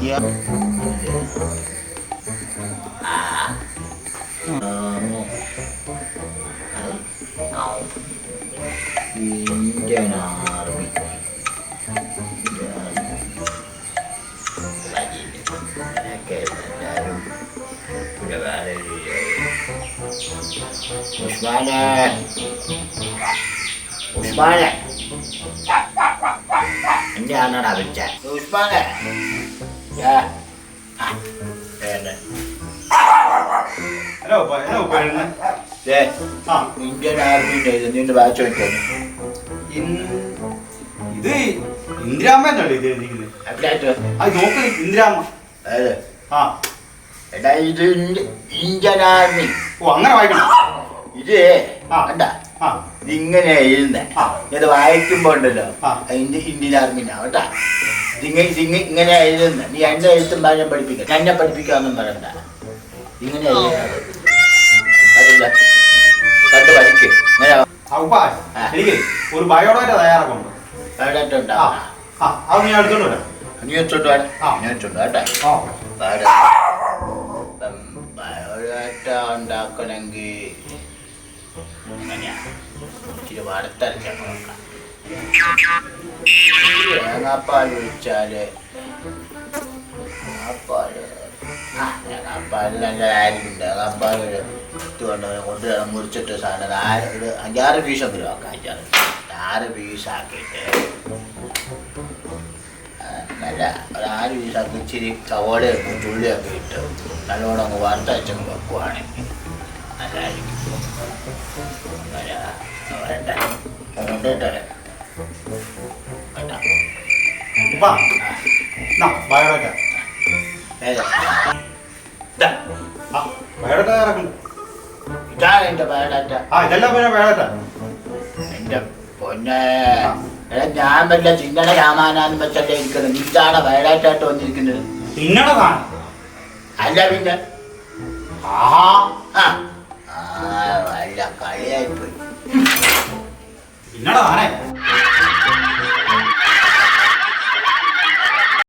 Indian Army. Usmane. Ini anak abicak. Usmane. Ya. Hello, Baran. Deh. Indian Army ini baca itu. ഇത് ഇന്ദിരാമ്മ എന്നല്ലേ ഇത് എഴുതിയിരിക്കുന്നത്? അത് നോക്ക് ഇന്ദിരാമ്മ. ആ എടാ ഇത് ഇന്ത്യൻ ആർമി. ഓ അങ്ങനെ വായിക്കണം. ഇത് കണ്ടാ ഇതിങ്ങനെ എഴുതുന്നേ. ഇത് വായിക്കുമ്പോ ഉണ്ടല്ലോ ഇന്ത്യൻ ആർമിനാ കേട്ടാ. ഇങ്ങനെ എഴുതുന്ന നീ എന്നെ എഴുത്തും ഞാൻ പഠിപ്പിക്കാം. എന്നെ പഠിപ്പിക്കാന്നും പറയണ്ട. ഇങ്ങനെ എഴുതുന്നത് അതല്ല കണ്ട് പഠിക്ക്. എനിക്ക് ഒരു ബയോഡാറ്റ തയ്യാറാക്കുന്നുണ്ട്. ബയോഡാറ്റ ഉണ്ടാ അത് നീ എടുത്തോണ്ട് വരാം. നീ വെച്ചോണ്ട് കേട്ടാ. ബയോഡാറ്റ ഉണ്ടാക്കണമെങ്കിൽ എങ്ങനെയാ ഇച്ചിരി വറുത്തരക്കാൻ നോക്കാം. തേങ്ങാപ്പാൽ ഒഴിച്ചാല് തേങ്ങാപ്പാൽ നല്ലതായിരിക്കും. തേങ്ങാപ്പാൽ കൊണ്ട് മുറിച്ചിട്ട് സാധനം ഒരു 5-6 പീസെങ്കിലും ആക്കാം. 6 പീസാക്കിയിട്ട് നല്ല ഒരു 6 പീസാക്കി ഇച്ചിരി സവോളയൊക്കെ ചുള്ളിയൊക്കെ ഇട്ട് നല്ലോണം അങ്ങ് വറുത്തരച്ചങ്ങ് വെക്കുവാണെങ്കിൽ നല്ലതായിരിക്കും. ബയോഡാറ്റ ബയോഡാറ്റ തയ്യാറാക്കുന്നു. ഇതാണ് എന്റെ ബയോഡാറ്റ. ഇതെല്ലാം പിന്നെ ബയോഡാറ്റ. എന്റെ പൊന്നെ ഞാൻ വല്ല ചിന്നട രാമാനാന്ന് വെച്ചല്ലേ ഇരിക്കുന്നത്. ഇതാണ് ബയോഡാറ്റ ആയിട്ട് വന്നിരിക്കുന്നത്. ചിന്നട അല്ല പിന്നെ ആഹാ